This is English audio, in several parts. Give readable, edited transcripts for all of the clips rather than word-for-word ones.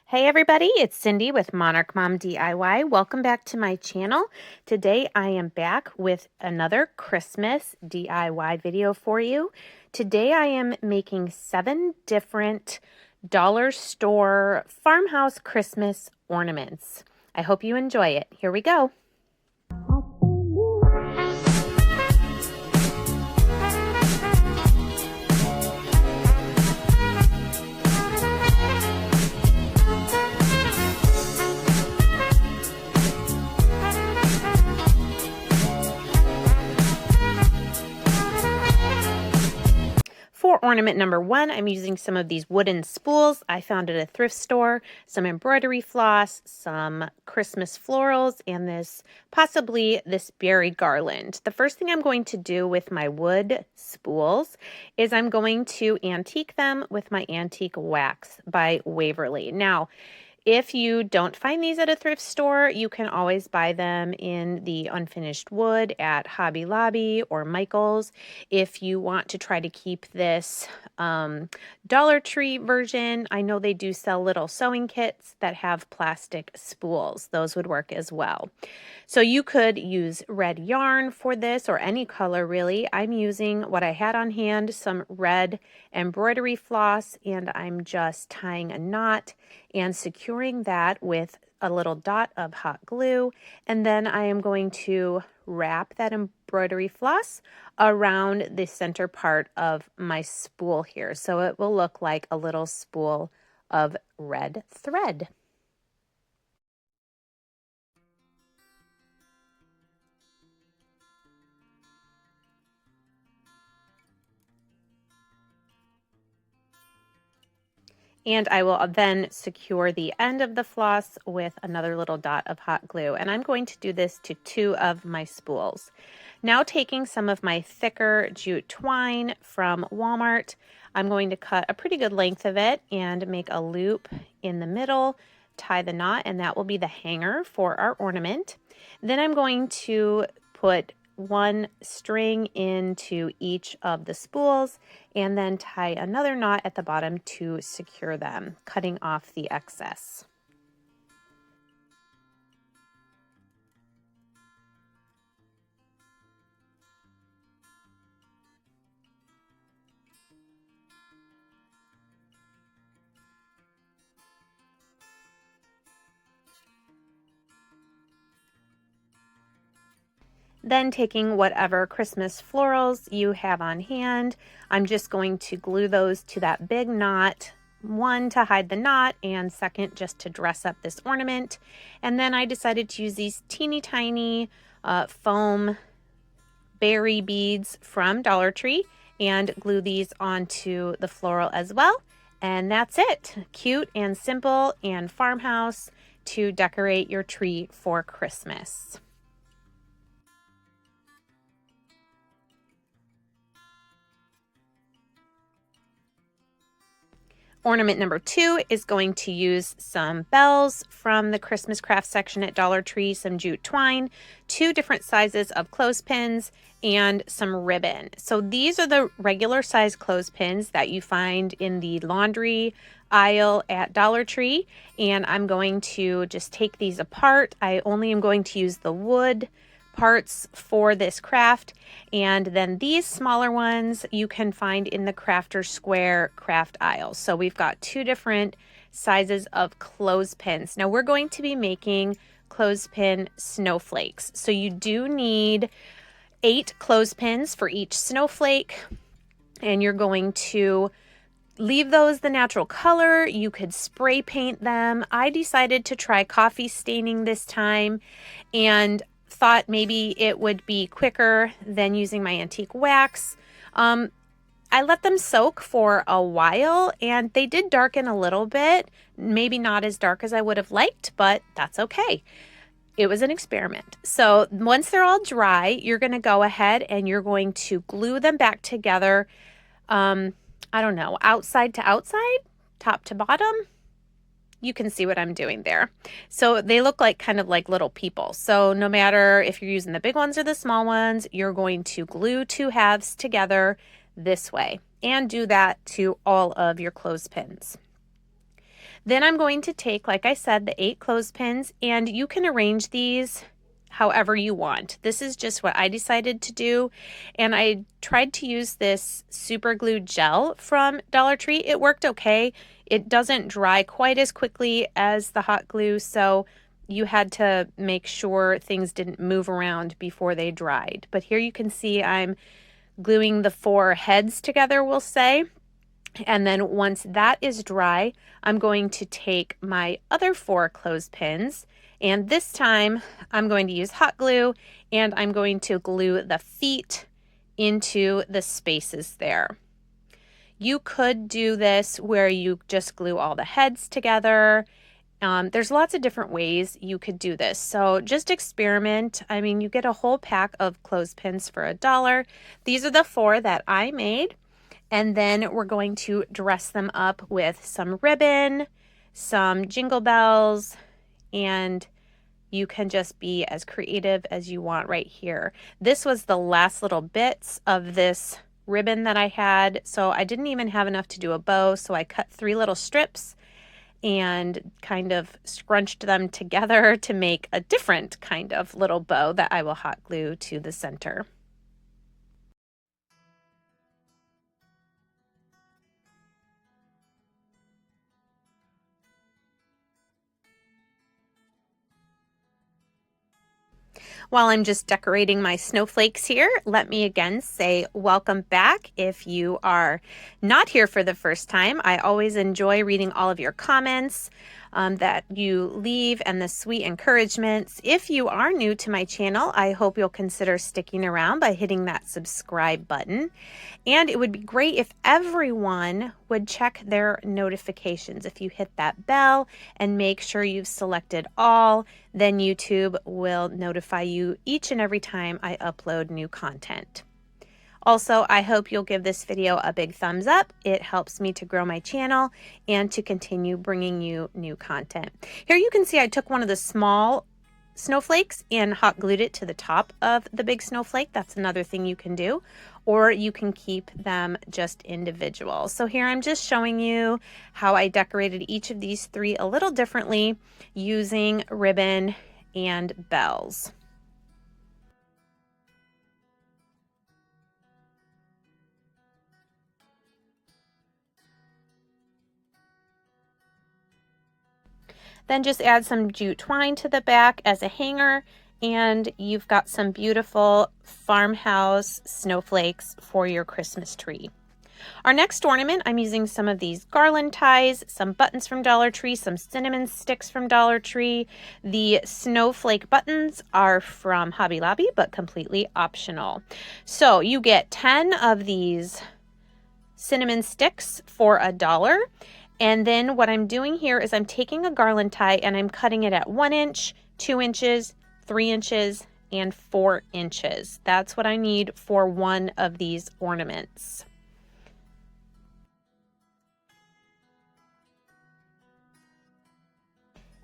Hey everybody, it's Cindy with Monarch Mom DIY. Welcome back to my channel. Today I am back with another Christmas DIY video for you. Today I am making 7 different dollar store farmhouse Christmas ornaments. I hope you enjoy it. Here we go. For ornament number 1, I'm using some of these wooden spools I found at a thrift store, some embroidery floss, some Christmas florals, and possibly this berry garland. The first thing I'm going to do with my wood spools is I'm going to antique them with my Antique Wax by Waverly. Now, if you don't find these at a thrift store, you can always buy them in the unfinished wood at Hobby Lobby or Michael's. If you want to try to keep this Dollar Tree version, I know they do sell little sewing kits that have plastic spools. Those would work as well. So you could use red yarn for this, or any color really. I'm using what I had on hand, some red embroidery floss, and I'm just tying a knot and securing that with a little dot of hot glue. And then I am going to wrap that embroidery floss around the center part of my spool here. So it will look like a little spool of red thread. And I will then secure the end of the floss with another little dot of hot glue. And I'm going to do this to 2 of my spools. Now, taking some of my thicker jute twine from Walmart, I'm going to cut a pretty good length of it and make a loop in the middle, tie the knot, and that will be the hanger for our ornament. Then I'm going to put 1 string into each of the spools and then tie another knot at the bottom to secure them, cutting off the excess. Then taking whatever Christmas florals you have on hand, I'm just going to glue those to that big knot, 1 to hide the knot, and 2nd just to dress up this ornament. And then I decided to use these teeny tiny foam berry beads from Dollar Tree and glue these onto the floral as well. And that's it. Cute and simple and farmhouse to decorate your tree for Christmas. Ornament number 2 is going to use some bells from the Christmas craft section at Dollar Tree, some jute twine, 2 different sizes of clothespins, and some ribbon. So these are the regular size clothespins that you find in the laundry aisle at Dollar Tree, and I'm going to just take these apart. I only am going to use the wood parts for this craft, and then these smaller ones you can find in the Crafter Square craft aisle. So we've got 2 different sizes of clothespins. Now we're going to be making clothespin snowflakes, so you do need 8 clothespins for each snowflake, and you're going to leave those the natural color. You could spray paint them. I decided to try coffee staining this time and thought maybe it would be quicker than using my antique wax. I let them soak for a while and they did darken a little bit, maybe not as dark as I would have liked, but that's okay. It was an experiment. So once they're all dry, you're going to go ahead and you're going to glue them back together. I don't know, outside to outside, top to bottom. You can see what I'm doing there. So they look like kind of like little people. So no matter if you're using the big ones or the small ones, you're going to glue 2 halves together this way, and do that to all of your clothespins. Then I'm going to take, like I said, the 8 clothespins, and you can arrange these however you want. This is just what I decided to do, and I tried to use this super glue gel from Dollar Tree. It worked okay. It doesn't dry quite as quickly as the hot glue, so you had to make sure things didn't move around before they dried. But here you can see I'm gluing the 4 heads together, we'll say. And then once that is dry, I'm going to take my other 4 clothespins, and this time I'm going to use hot glue, and I'm going to glue the feet into the spaces there. You could do this where you just glue all the heads together. There's lots of different ways you could do this. So just experiment. I mean, you get a whole pack of clothespins for $1. These are the 4 that I made. And then we're going to dress them up with some ribbon, some jingle bells, and you can just be as creative as you want right here. This was the last little bits of this ribbon that I had, so I didn't even have enough to do a bow, so I cut 3 little strips and kind of scrunched them together to make a different kind of little bow that I will hot glue to the center. While I'm just decorating my snowflakes here, let me again say welcome back. If you are not here for the first time, I always enjoy reading all of your comments that you leave and the sweet encouragements. If you are new to my channel, I hope you'll consider sticking around by hitting that subscribe button. And it would be great if everyone would check their notifications. If you hit that bell and make sure you've selected all, then YouTube will notify you each and every time I upload new content. Also, I hope you'll give this video a big thumbs up. It helps me to grow my channel and to continue bringing you new content. Here you can see I took one of the small snowflakes and hot glued it to the top of the big snowflake. That's another thing you can do, or you can keep them just individual. So here I'm just showing you how I decorated each of these 3 a little differently using ribbon and bells. Then just add some jute twine to the back as a hanger, and you've got some beautiful farmhouse snowflakes for your Christmas tree. Our next ornament, I'm using some of these garland ties, some buttons from Dollar Tree, some cinnamon sticks from Dollar Tree. The snowflake buttons are from Hobby Lobby, but completely optional. So you get 10 of these cinnamon sticks for $1. And then what I'm doing here is I'm taking a garland tie and I'm cutting it at 1 inch, 2 inches, 3 inches, and 4 inches. That's what I need for one of these ornaments.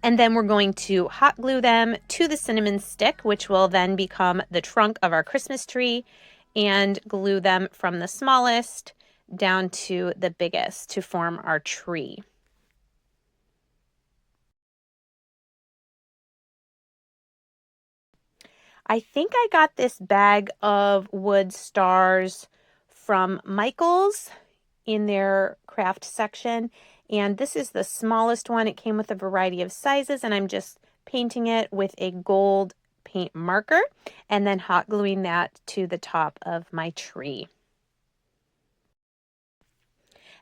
And then we're going to hot glue them to the cinnamon stick, which will then become the trunk of our Christmas tree, and glue them from the smallest down to the biggest to form our tree. I think I got this bag of wood stars from Michael's in their craft section, and this is the smallest one. It came with a variety of sizes, and I'm just painting it with a gold paint marker and then hot gluing that to the top of my tree.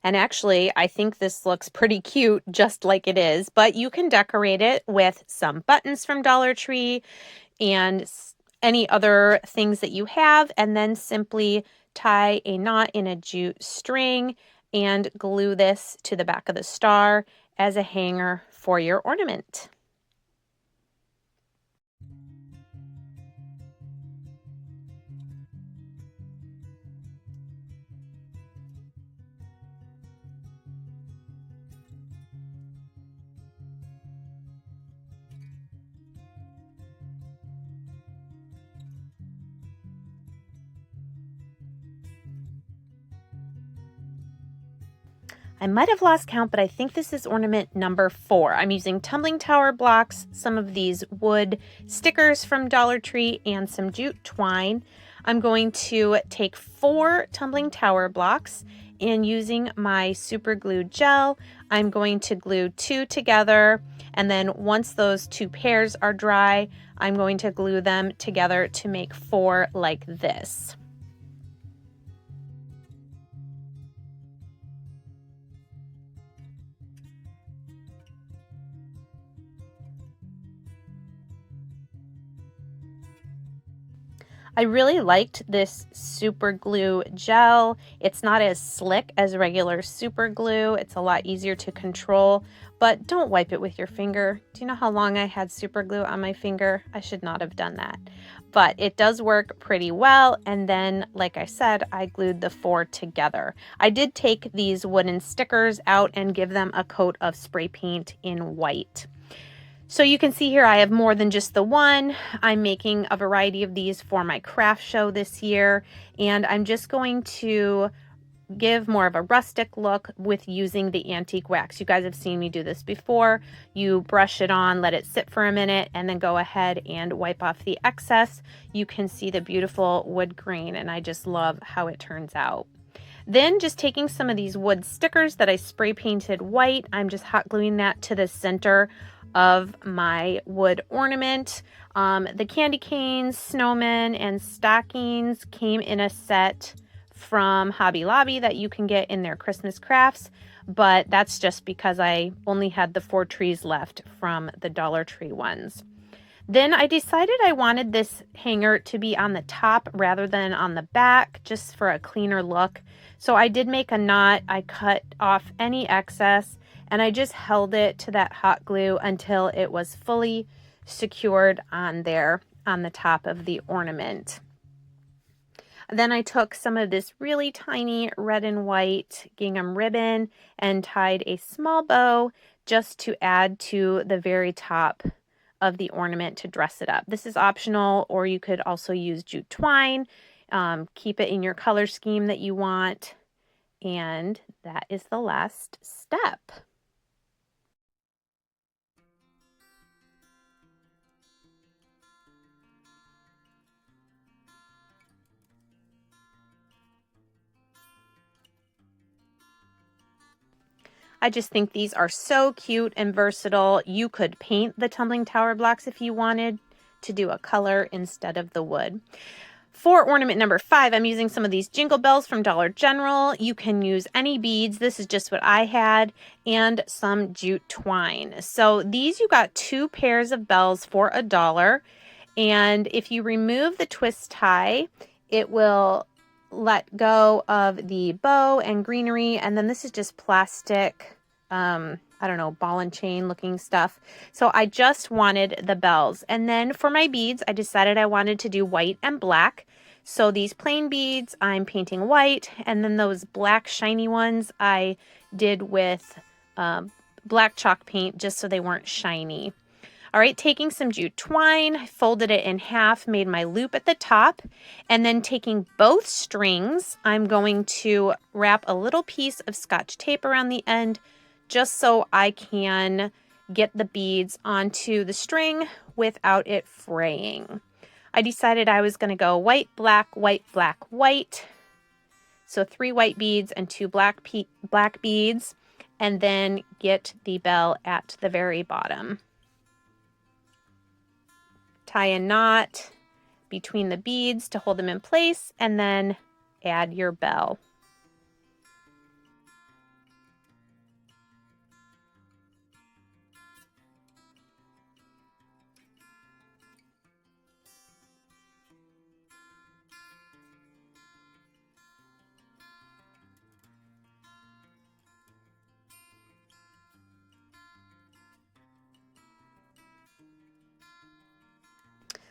And actually, I think this looks pretty cute just like it is, but you can decorate it with some buttons from Dollar Tree and any other things that you have, and then simply tie a knot in a jute string and glue this to the back of the star as a hanger for your ornament. I might have lost count, but I think this is ornament number 4. I'm using Tumbling Tower blocks, some of these wood stickers from Dollar Tree, and some jute twine. I'm going to take 4 Tumbling Tower blocks, and using my super glue gel, I'm going to glue 2 together, and then once those 2 pairs are dry, I'm going to glue them together to make 4 like this. I really liked this super glue gel. It's not as slick as regular super glue. It's a lot easier to control, but don't wipe it with your finger. Do you know how long I had super glue on my finger? I should not have done that, but it does work pretty well. And then, like I said, I glued the 4 together. I did take these wooden stickers out and give them a coat of spray paint in white. So you can see here I have more than just the one. I'm making a variety of these for my craft show this year, and I'm just going to give more of a rustic look with using the antique wax. You guys have seen me do this before. You brush it on, let it sit for a minute, and then go ahead and wipe off the excess. You can see the beautiful wood grain, and I just love how it turns out. Then just taking some of these wood stickers that I spray painted white, I'm just hot gluing that to the center of my wood ornament. The candy canes, snowmen, and stockings came in a set from Hobby Lobby that you can get in their Christmas crafts, but that's just because I only had the 4 trees left from the Dollar Tree ones. Then I decided I wanted this hanger to be on the top rather than on the back, just for a cleaner look. So I did make a knot. I cut off any excess, and I just held it to that hot glue until it was fully secured on there on the top of the ornament. Then I took some of this really tiny red and white gingham ribbon and tied a small bow just to add to the very top of the ornament to dress it up. This is optional, or you could also use jute twine. Keep it in your color scheme that you want. And that is the last step. I just think these are so cute and versatile. You could paint the Tumbling Tower blocks if you wanted to do a color instead of the wood. For ornament number 5, I'm using some of these Jingle bells from Dollar General. You can use any beads. This is just what I had, and some jute twine. So these, you got 2 pairs of bells for $1. And if you remove the twist tie, it will let go of the bow and greenery, and then this is just plastic, I don't know, ball and chain looking stuff. So I just wanted the bells. And then for my beads, I decided I wanted to do white and black. So these plain beads I'm painting white, and then those black shiny ones I did with black chalk paint just so they weren't shiny. All right, taking some jute twine, I folded it in half, made my loop at the top, and then taking both strings, I'm going to wrap a little piece of Scotch tape around the end just so I can get the beads onto the string without it fraying. I decided I was going to go white, black, white, black, white. So 3 white beads and 2 black beads, and then get the bell at the very bottom. Tie a knot between the beads to hold them in place, and then add your bell.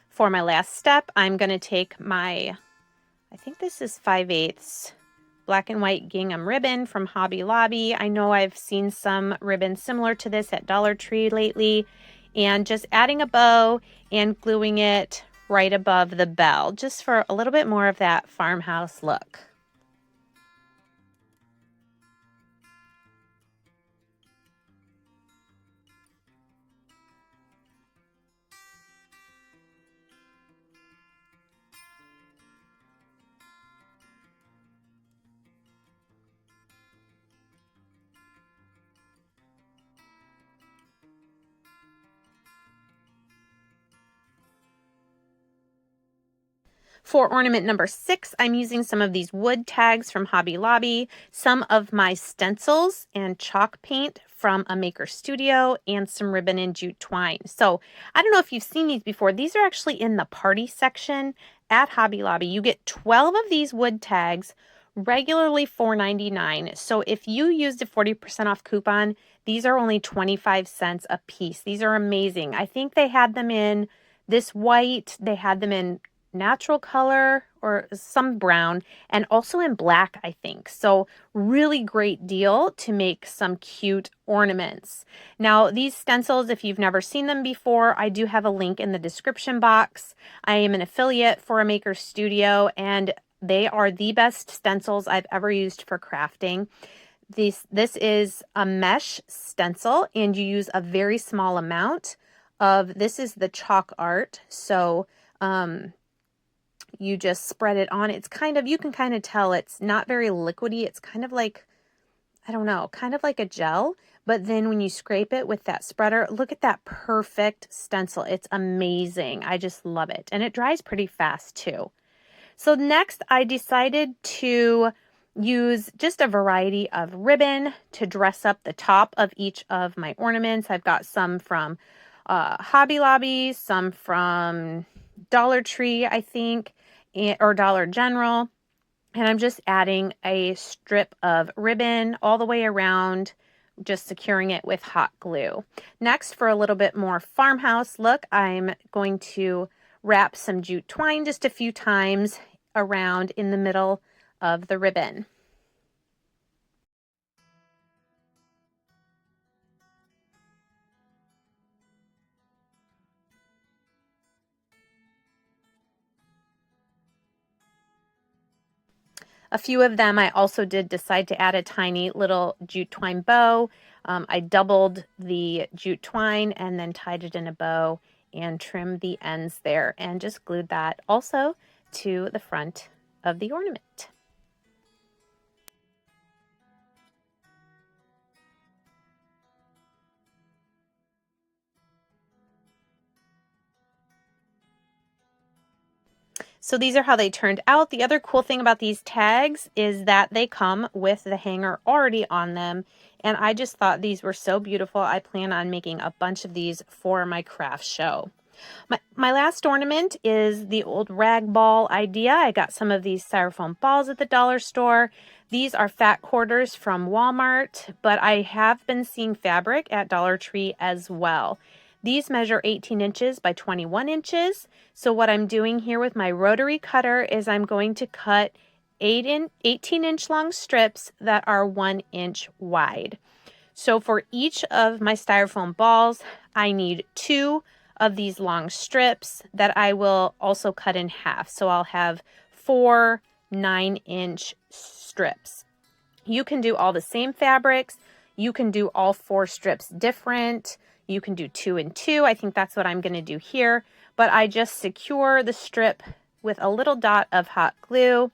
For my last step, I'm going to take my, I think this is 5/8 black and white gingham ribbon from Hobby Lobby. I know I've seen some ribbons similar to this at Dollar Tree lately, and just adding a bow and gluing it right above the bell, just for a little bit more of that farmhouse look. For ornament number 6, I'm using some of these wood tags from Hobby Lobby, some of my stencils and chalk paint from a maker studio, and some ribbon and jute twine. So I don't know if you've seen these before. These are actually in the party section at Hobby Lobby. You get 12 of these wood tags, regularly $4.99. So if you used a 40% off coupon, these are only 25 cents a piece. These are amazing. I think they had them in this white, they had them in natural color or some brown, and also in black, I think. So really great deal to make some cute ornaments. Now these stencils, if you've never seen them before, I do have a link in the description box. I am an affiliate for a maker studio, and they are the best stencils I've ever used for crafting. This is a mesh stencil, and you use a very small amount of, this is the chalk art. So you just spread it on. It's kind of, you can kind of tell it's not very liquidy. It's kind of like, I don't know, kind of like a gel. But then when you scrape it with that spreader, look at that perfect stencil. It's amazing. I just love it. And it dries pretty fast too. So next I decided to use just a variety of ribbon to dress up the top of each of my ornaments. I've got some from Hobby Lobby, some from Dollar Tree, I think, or Dollar General. And I'm just adding a strip of ribbon all the way around, just securing it with hot glue. Next, for a little bit more farmhouse look, I'm going to wrap some jute twine just a few times around in the middle of the ribbon. A few of them I also did decide to add a tiny little jute twine bow. I doubled the jute twine and then tied it in a bow and trimmed the ends there and just glued that also to the front of the ornament. So these are how they turned out. The other cool thing about these tags is that they come with the hanger already on them. And I just thought these were so beautiful. I plan on making a bunch of these for my craft show. My last ornament is the old rag ball idea. I got some of these styrofoam balls at the dollar store. These are fat quarters from Walmart, but I have been seeing fabric at Dollar Tree as well. These measure 18 inches by 21 inches. So what I'm doing here with my rotary cutter is I'm going to cut 18-inch long strips that are 1 inch wide. So for each of my styrofoam balls, I need 2 of these long strips that I will also cut in half. So I'll have 4 9-inch strips. You can do all the same fabrics. You can do all 4 strips different. You can do 2 and 2. I think that's what I'm going to do here. But I just secure the strip with a little dot of hot glue,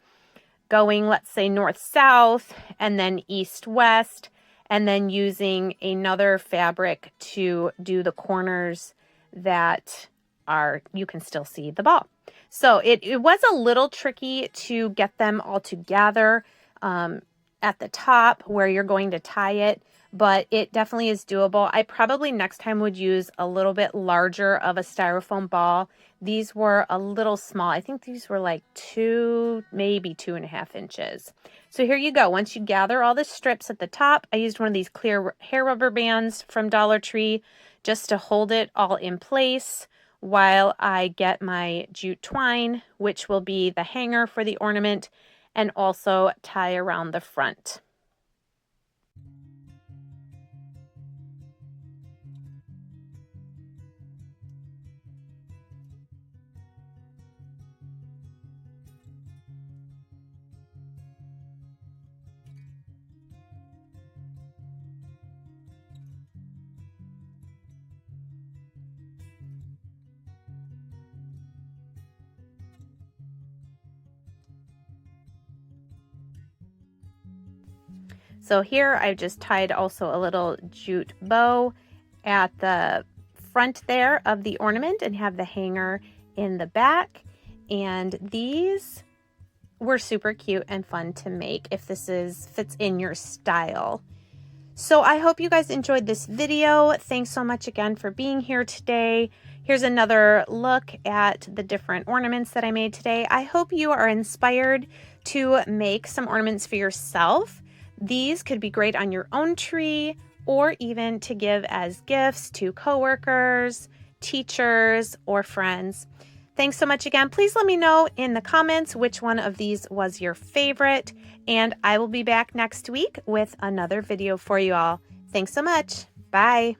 going, let's say, north-south, and then east-west, and then using another fabric to do the corners that are, you can still see the ball. So it was a little tricky to get them all together at the top where you're going to tie it, but it definitely is doable. I probably next time would use a little bit larger of a styrofoam ball. These were a little small. I think these were like 2, maybe 2.5 inches. So here you go. Once you gather all the strips at the top, I used one of these clear hair rubber bands from Dollar Tree just to hold it all in place while I get my jute twine, which will be the hanger for the ornament, and also tie around the front. So here I've just tied also a little jute bow at the front there of the ornament and have the hanger in the back. And these were super cute and fun to make if this fits in your style. So I hope you guys enjoyed this video. Thanks so much again for being here today. Here's another look at the different ornaments that I made today. I hope you are inspired to make some ornaments for yourself. These could be great on your own tree or even to give as gifts to coworkers, teachers, or friends. Thanks so much again. Please let me know in the comments which one of these was your favorite, and I will be back next week with another video for you all. Thanks so much. Bye.